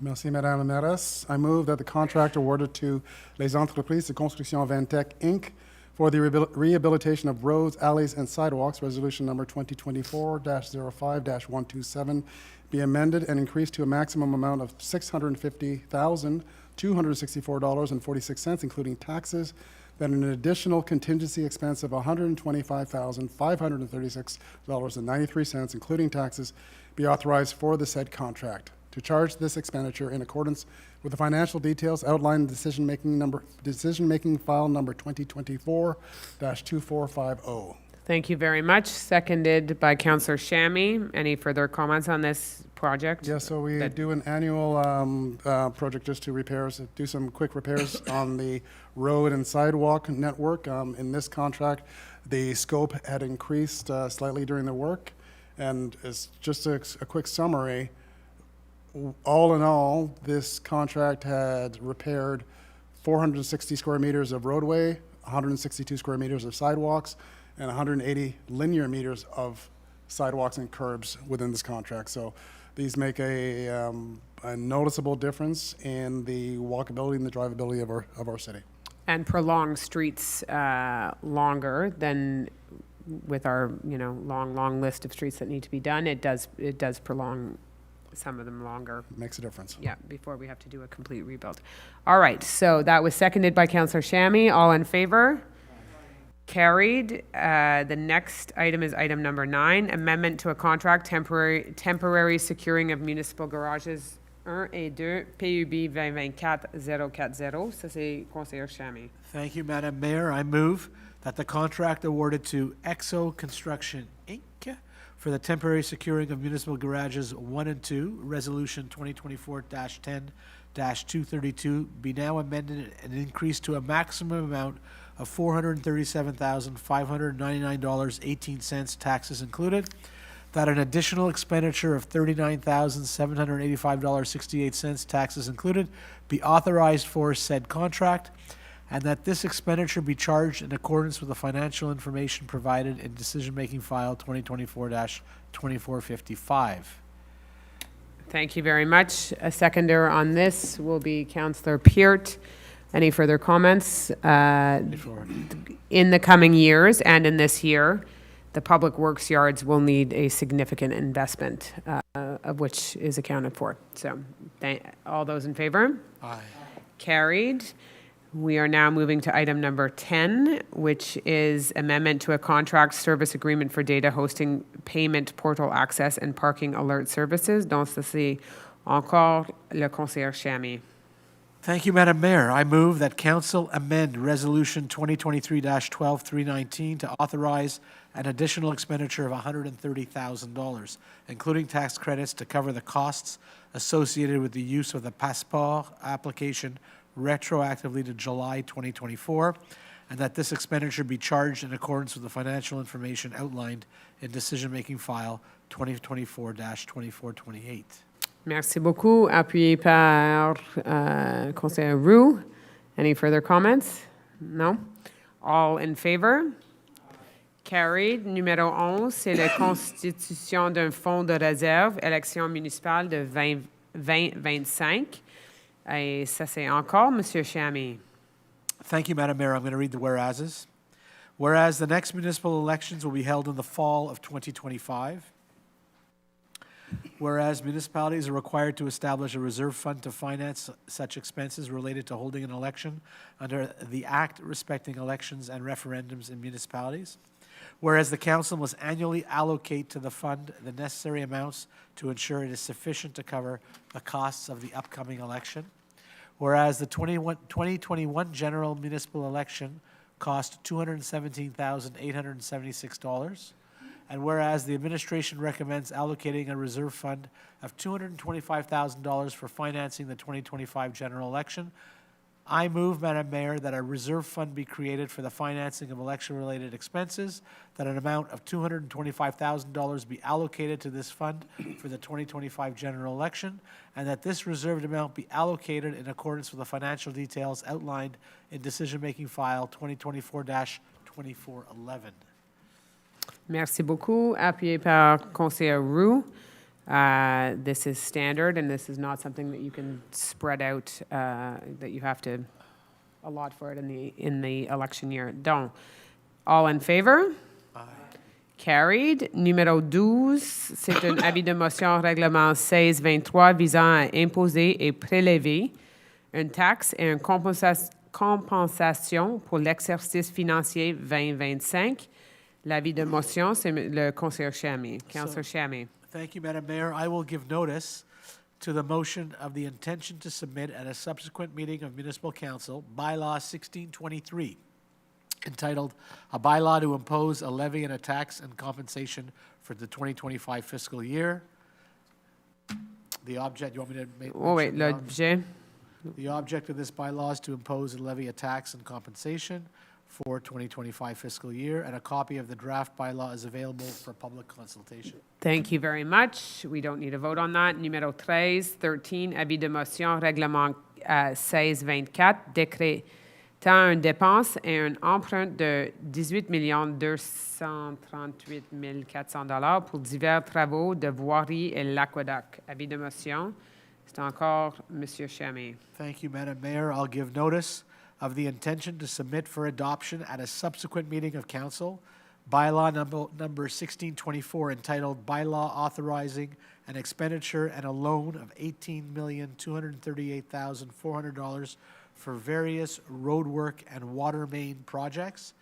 S3: Merci, Madame la Mairesse. I move that the contract awarded to Les Entreprises de Construction Ventec, Inc. for the rehabilitation of roads, alleys, and sidewalks, resolution number 2024-05-127, be amended and increased to a maximum amount of $650,264.46, including taxes, then an additional contingency expense of $125,536.93, including taxes, be authorized for the said contract. To charge this expenditure in accordance with the financial details outlined in decision-making file number 2024-2450.
S1: Thank you very much. Seconded by Councillor Shammy. Any further comments on this project?
S3: Yes, so we do an annual project just to do some quick repairs on the road and sidewalk network. In this contract, the scope had increased slightly during the work, and as just a quick summary, all in all, this contract had repaired 460 square meters of roadway, 162 square meters of sidewalks, and 180 linear meters of sidewalks and curbs within this contract. So these make a noticeable difference in the walkability and the drivability of our city.
S1: And prolong streets longer than with our, long list of streets that need to be done. It does prolong some of them longer.
S3: Makes a difference.
S1: Yeah, before we have to do a complete rebuild. All right, so that was seconded by Councillor Shammy. All in favor? Carried. The next item is item number 9, amendment to a contract, temporary securing of municipal garages 1 et 2, PUB 2024-040. Ça, c'est Conseiller Shammy.
S4: Thank you, Madam Mayor. I move that the contract awarded to EXO Construction, Inc. for the temporary securing of municipal garages 1 and 2, Resolution 2024-10-232, be now amended and increased to a maximum amount of $437,599.18, taxes included, that an additional expenditure of $39,785.68, taxes included, be authorized for said contract, and that this expenditure be charged in accordance with the financial information provided in decision-making file 2024-2455.
S1: Thank you very much. A seconder on this will be Councillor Peart. Any further comments? In the coming years and in this year, the public works yards will need a significant investment, of which is accounted for. So, all those in favor?
S4: Aye.
S1: Carried. We are now moving to item number 10, which is amendment to a contract service agreement for data hosting, payment portal access, and parking alert services. Donc, ça, c'est encore le conseiller Chamy.
S4: Thank you, Madam Mayor. I move that Council amend Resolution 2023-12-319 to authorize an additional expenditure of $130,000, including tax credits to cover the costs associated with the use of the Passport application retroactively to July 2024, and that this expenditure be charged in accordance with the financial information outlined in decision-making file 2024-2428.
S1: Merci beaucoup. Appuyé par conseiller Roux. Any further comments? No? All in favor? Carried. Numéro 11, c'est la constitution d'un fonds de réserve, élection municipale de 2025. Et ça, c'est encore M. Chamy.
S4: Thank you, Madam Mayor. I'm going to read the whereases. Whereas the next municipal elections will be held in the fall of 2025. Whereas municipalities are required to establish a reserve fund to finance such expenses related to holding an election under the Act respecting elections and referendums in municipalities. Whereas the council must annually allocate to the fund the necessary amounts to ensure it is sufficient to cover the costs of the upcoming election. Whereas the 2021 general municipal election cost $217,876. And whereas the administration recommends allocating a reserve fund of $225,000 for financing the 2025 general election, I move, Madam Mayor, that a reserve fund be created for the financing of election-related expenses, that an amount of $225,000 be allocated to this fund for the 2025 general election, and that this reserved amount be allocated in accordance with the financial details outlined in decision-making file 2024-2411.
S1: Merci beaucoup. Appuyé par conseiller Roux. This is standard, and this is not something that you can spread out, that you have to allot for it in the election year. Donc, all in favor? Aye. Carried. Numéro 12, c'est un avis de motion règlement 1623 visant à imposer et prélever une taxe et une compensation pour l'exercice financier 2025. L'avis de motion, c'est le conseiller Chamy. Councillor Chamy.
S4: Thank you, Madam Mayor. I will give notice to the motion of the intention to submit at a subsequent meeting of Municipal Council Bylaw 1623, entitled A Bylaw to Impose a Levy and a Tax and Compensation for the 2025 Fiscal Year. The object, you want me to make?
S1: Oh, wait, l'objet.
S4: The object of this bylaw is to impose and levy a tax and compensation for 2025 fiscal year, and a copy of the draft bylaw is available for public consultation.
S1: Thank you very much. We don't need a vote on that. Numéro 13, avis de motion, règlement 1624, décrétant une dépense et un emprunt de 18 238 400 pour divers travaux de voirie et l'aqueduc. Avis de motion, c'est encore M. Chamy.
S4: Thank you, Madam Mayor. I'll give notice of the intention to submit for adoption at a subsequent meeting of council, bylaw number 1624, entitled Bylaw Authorizing an Expenditure and a Loan of $18,238,400 for various roadwork and water main projects.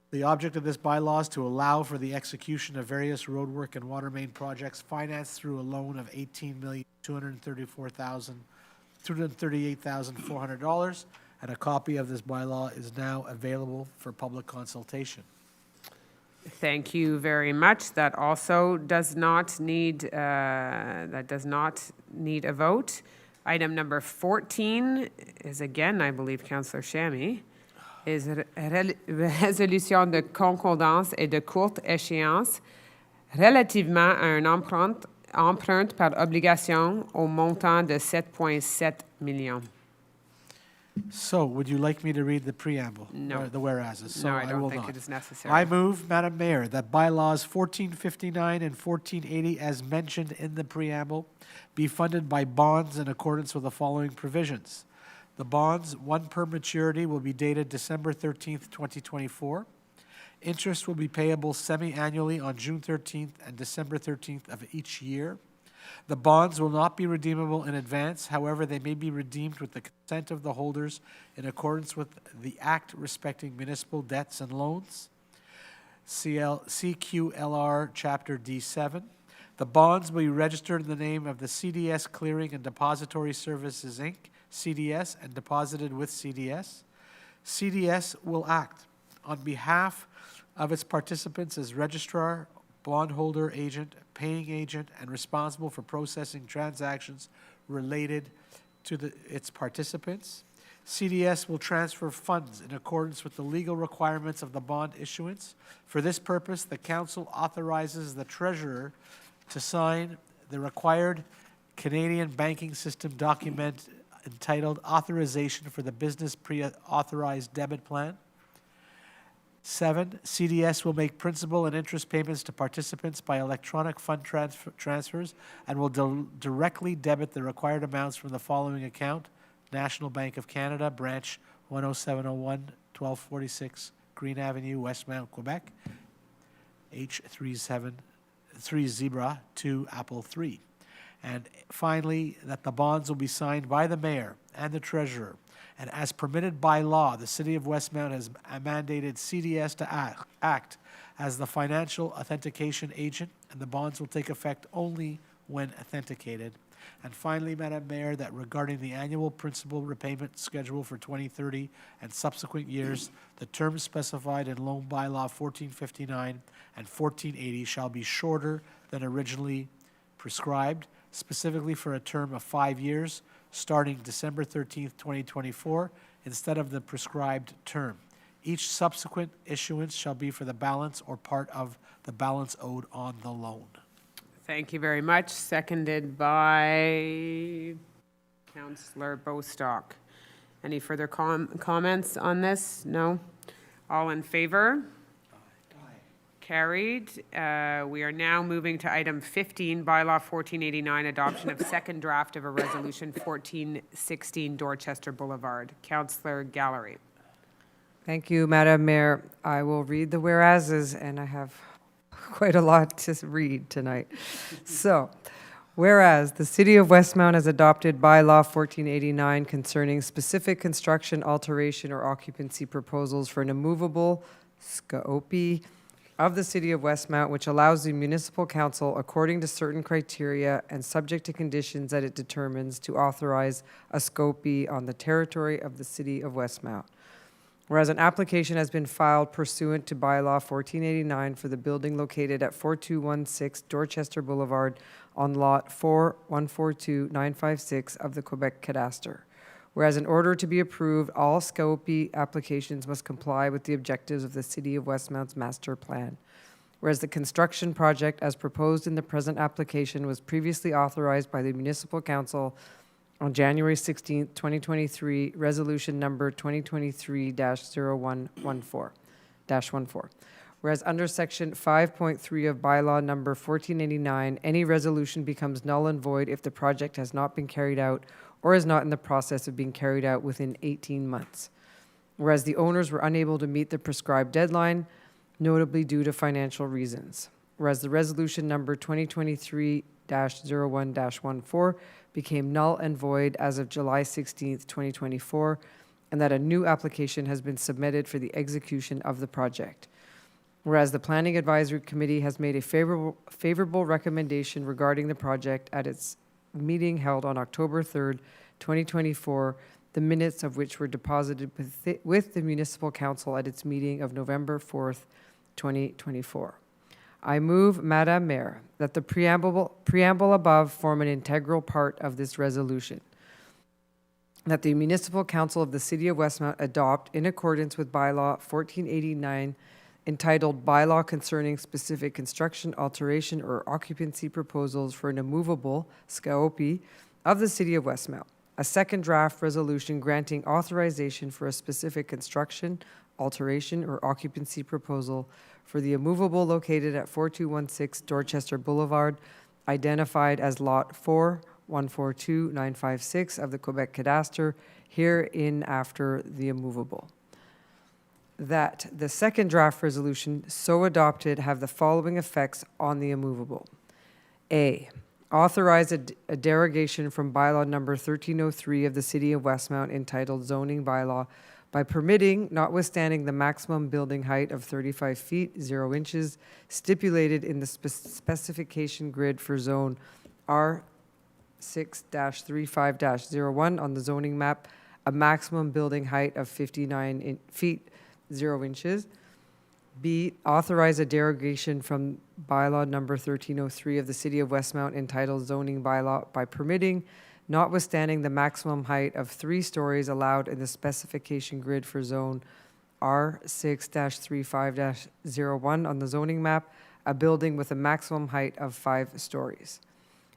S4: The object of this bylaw is to allow for the execution of various roadwork and water main projects financed through a loan of $18,238,400. And a copy of this bylaw is now available for public consultation.
S1: Thank you very much. That also does not need a vote. Item number 14 is again, I believe, Councillor Chamy, is résolution de concordance et de courte échéance relativement à un empreinte par obligation au montant de 7,7 millions.
S4: So, would you like me to read the preamble?
S1: No.
S4: Or the whereases? So
S1: No, I don't
S4: will
S1: think
S4: not.
S1: it is necessary.
S4: I move, Madam Mayor, that bylaws 1459 and 1480, as mentioned in the preamble, be funded by bonds in accordance with the following provisions. The bonds, one per maturity, will be dated December 13th, 2024. Interest will be payable semi-annually on June 13th and December 13th of each year. The bonds will not be redeemable in advance. However, they may be redeemed with the consent of the holders in accordance with the Act respecting municipal debts and loans, CQLR Chapter D7. The bonds will be registered in the name of the CDS Clearing and Depository Services, Inc., CDS, and deposited with CDS. CDS will act on behalf of its participants as registrar, bondholder agent, paying agent, and responsible for processing transactions related to its participants. CDS will transfer funds in accordance with the legal requirements of the bond issuance. For this purpose, the Council authorizes the Treasurer to sign the required Canadian banking system document entitled Authorization for the Business Pre-Authorized Debit Plan. 7, CDS will make principal and interest payments to participants by electronic fund transfers and will directly debit the required amounts from the following account: National Bank of Canada, branch 10701, 1246 Green Avenue, Westmount, Quebec, H37 3 Zebra 2 Apple 3. And finally, that the bonds will be signed by the mayor and the treasurer. And as permitted by law, the City of Westmount has mandated CDS to act as the financial authentication agent, and the bonds will take effect only when authenticated. And finally, Madam Mayor, that regarding the annual principal repayment schedule for 2030 and subsequent years, the terms specified in Loan Bylaw 1459 and 1480 shall be shorter than originally prescribed, specifically for a term of 5 years, starting December 13th, 2024, instead of the prescribed term. Each subsequent issuance shall be for the balance or part of the balance owed on the loan.
S1: Thank you very much. Seconded by Councillor Bostock. Any further comments on this? No? All in favor? Carried. We are now moving to item 15, Bylaw 1489, adoption of second draft of a resolution 1416 Dorchester Boulevard. Councillor Gallery.
S9: Thank you, Madam Mayor. I will read the whereases, and I have quite a lot to read tonight. So, whereas the City of Westmount has adopted Bylaw 1489 concerning specific construction, alteration, or occupancy proposals for an immovable SCOPE of the City of Westmount, which allows the municipal council, according to certain criteria and subject to conditions that it determines, to authorize a SCOPE on the territory of the City of Westmount. Whereas an application has been filed pursuant to Bylaw 1489 for the building located at 4216 Dorchester Boulevard on Lot 4142956 of the Quebec Cadastre. Whereas in order to be approved, all SCOPE applications must comply with the objectives of the City of Westmount's master plan. Whereas the construction project as proposed in the present application was previously authorized by the Municipal Council on January 16, 2023, resolution number 2023-0114-14. Whereas under section 5.3 of bylaw number 1489, any resolution becomes null and void if the project has not been carried out or is not in the process of being carried out within 18 months. Whereas the owners were unable to meet the prescribed deadline, notably due to financial reasons. Whereas the resolution number 2023-01-14 became null and void as of July 16, 2024, and that a new application has been submitted for the execution of the project. Whereas the Planning Advisory Committee has made a favorable recommendation regarding the project at its meeting held on October 3rd, 2024, the minutes of which were deposited with the Municipal Council at its meeting of November 4th, 2024. I move, Madam Mayor, that the preamble above form an integral part of this resolution. That the Municipal Council of the City of Westmount adopt, in accordance with Bylaw 1489, entitled Bylaw Concerning Specific Construction, Alteration, or Occupancy Proposals for an Immovable SCOPE of the City of Westmount, a second draft resolution granting authorization for a specific construction, alteration, or occupancy proposal for the immovable located at 4216 Dorchester Boulevard, identified as Lot 4142956 of the Quebec Cadastre, herein after the immovable. That the second draft resolution so adopted have the following effects on the immovable. A, authorize a derogation from bylaw number 1303 of the City of Westmount entitled zoning bylaw by permitting, notwithstanding the maximum building height of 35 feet, 0 inches, stipulated in the specification grid for zone R6-35-01 on the zoning map, a maximum building height of 59 feet, 0 inches. B, authorize a derogation from bylaw number 1303 of the City of Westmount entitled zoning bylaw by permitting, notwithstanding the maximum height of 3 stories allowed in the specification grid for zone R6-35-01 on the zoning map, a building with a maximum height of 5 stories.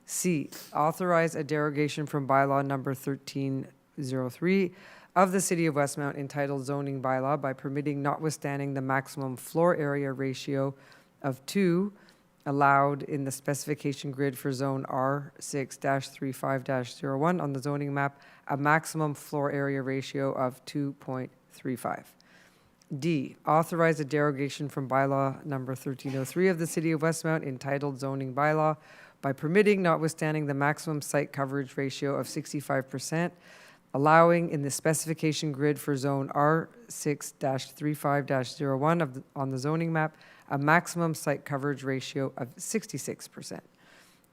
S9: C, authorize a derogation from bylaw number 1303 of the City of Westmount entitled zoning bylaw by permitting, notwithstanding the maximum floor area ratio of 2 allowed in the specification grid for zone R6-35-01 on the zoning map, a maximum floor area ratio of 2.35. D, authorize a derogation from bylaw number 1303 of the City of Westmount entitled zoning bylaw by permitting, notwithstanding the maximum site coverage ratio of 65%, allowing in the specification grid for zone R6-35-01 on the zoning map, a maximum site coverage ratio of 66%.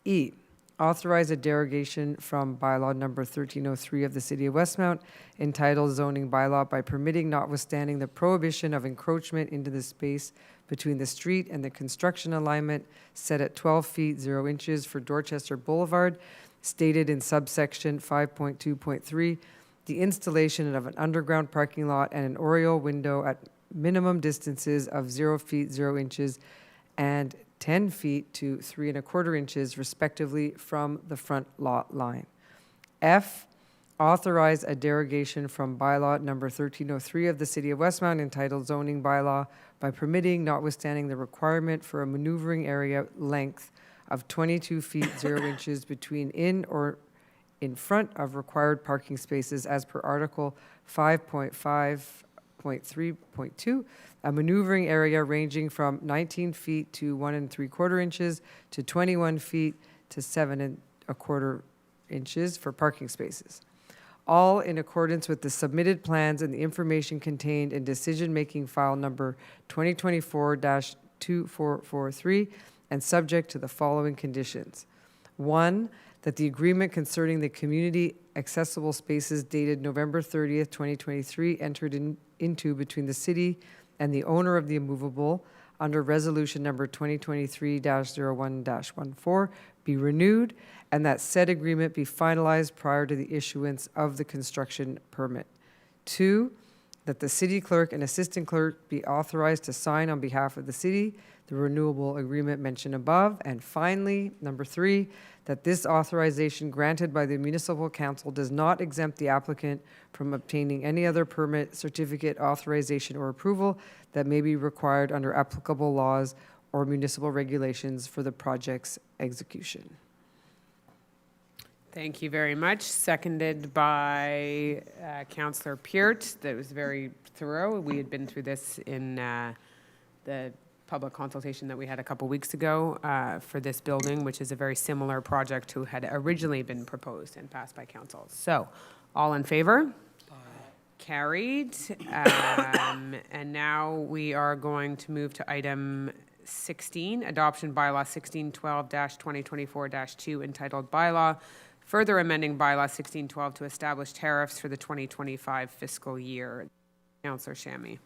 S9: E, authorize a derogation from bylaw number 1303 of the City of Westmount entitled zoning bylaw by permitting, notwithstanding the prohibition of encroachment into the space between the street and the construction alignment set at 12 feet 0 inches for Dorchester Boulevard, stated in subsection 5.2.3, the installation of an underground parking lot and an oriel window at minimum distances of 0 feet 0 inches and 10 feet to 3 1/4 inches respectively from the front lot line. F, authorize a derogation from bylaw number 1303 of the City of Westmount entitled zoning bylaw by permitting, notwithstanding the requirement for a maneuvering area length of 22 feet 0 inches between in or in front of required parking spaces as per Article 5.5.3.2, a maneuvering area ranging from 19 feet to 1 3/4 inches to 21 feet to 7 1/4 inches for parking spaces. All in accordance with the submitted plans and the information contained in decision-making file number 2024-2443 and subject to the following conditions. 1, that the agreement concerning the community accessible spaces dated November 30th, 2023, entered into between the city and the owner of the immovable under resolution number 2023-01-14 be renewed, and that said agreement be finalized prior to the issuance of the construction permit. 2, that the city clerk and assistant clerk be authorized to sign on behalf of the city the renewable agreement mentioned above. And finally, number 3, that this authorization granted by the municipal council does not exempt the applicant from obtaining any other permit, certificate, authorization, or approval that may be required under applicable laws or municipal regulations for the project's execution.
S1: Thank you very much. Seconded by Councillor Peart. That was very thorough. We had been through this in the public consultation that we had a couple weeks ago for this building, which is a very similar project to had originally been proposed and passed by council. So, all in favor? Aye. Carried. And now we are going to move to item 16, Adoption Bylaw 1612-2024-2, entitled Bylaw, further amending Bylaw 1612 to establish tariffs for the 2025 fiscal year. Councillor Shammy.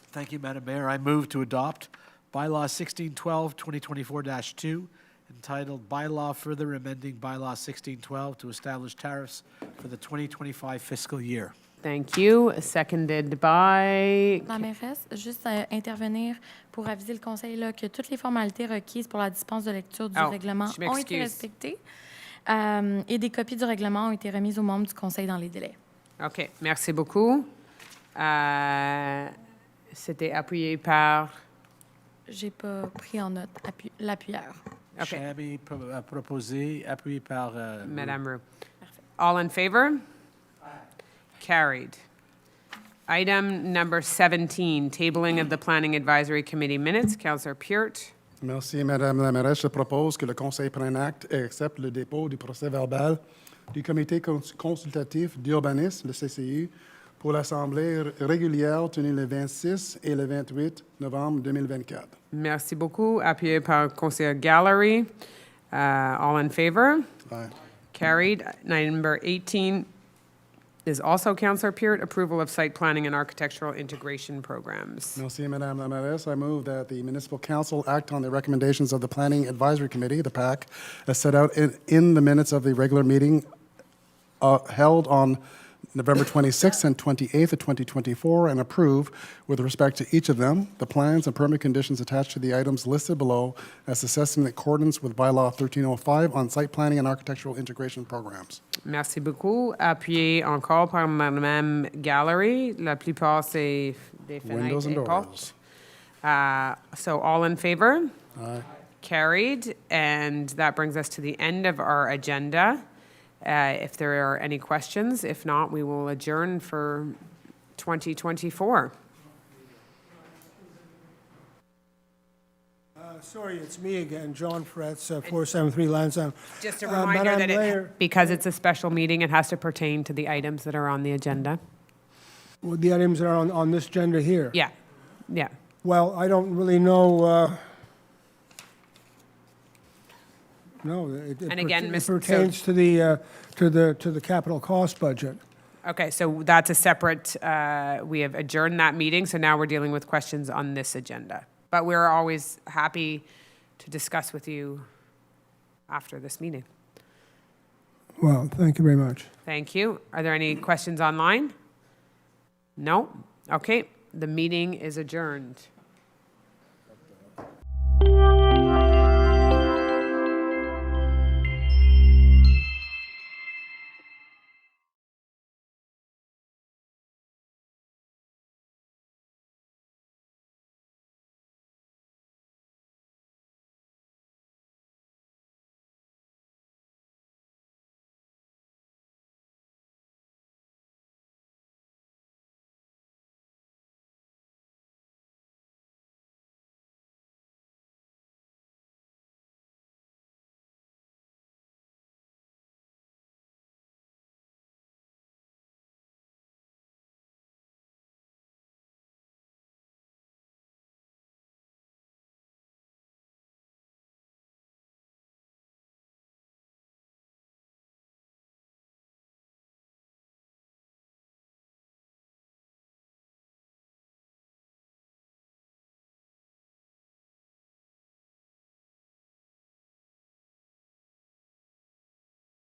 S4: Thank you, Madam Mayor. I move to adopt Bylaw 1612-2024-2, entitled Bylaw Further Amending Bylaw 1612 to Establish Tariffs for the 2025 fiscal year.
S1: Thank you. Seconded by...
S6: La mairesse, juste intervenir pour aviser le Conseil là, que toutes les formalités requises pour la dispense de lecture du règlement ont été respectées et des copies du règlement ont été remises aux membres du Conseil dans les délais.
S1: OK. Merci beaucoup. C'était appuyé par...
S6: J'ai pas pris en note l'appuyeur.
S1: OK.
S4: Shammy proposé, appuyé par...
S1: Madame Roux. All in favor? Carried. Item number 17, tabling of the Planning Advisory Committee minutes. Councillor Peart.
S3: Merci, Madame la mairesse. Je propose que le Conseil prenne acte et accepte le dépôt du procès-verbal du Comité consultatif d'urbanisme, le CCU, pour l'Assemblée régulière tenue le 26 et le 28 novembre 2024.
S1: Merci beaucoup. Appuyé par Conseiller Gallery. All in favor?
S3: Aye.
S1: Carried. Number 18 is also Councillor Peart, approval of site planning and architectural integration programs.
S3: Merci, Madame la mairesse. I move that the Municipal Council act on the recommendations of the Planning Advisory Committee, the PAC, as set out in the minutes of the regular meeting held on November 26th and 28th of 2024, and approve, with respect to each of them, the plans and permit conditions attached to the items listed below as assessed in accordance with Bylaw 1305 on site planning and architectural integration programs.
S1: Merci beaucoup. Appuyé encore par Madame Gallery. La plupart, c'est des
S3: Windows
S1: fenêtres
S3: and
S1: et portes.
S3: doors.
S1: So all in favor?
S3: Aye.
S1: Carried. And that brings us to the end of our agenda. If there are any questions, if not, we will adjourn for 2024.
S5: Sorry, it's me again, John Fretz, 473 Lansdowne.
S1: Just a reminder
S5: Madam
S1: that
S5: Mayor,
S1: because it's a special meeting, it has to pertain to the items that are on the agenda.
S5: well, the items that are on this agenda here.
S1: Yeah, yeah.
S5: Well, I don't really know, no, it
S1: And again,
S5: it
S1: Ms. so-
S5: pertains to the capital cost budget.
S1: Okay, so that's a separate, we have adjourned that meeting, so now we're dealing with questions on this agenda. But we're always happy to discuss with you after this meeting.
S5: Well, thank you very much.
S1: Thank you. Are there any questions online? No? Okay, the meeting is adjourned.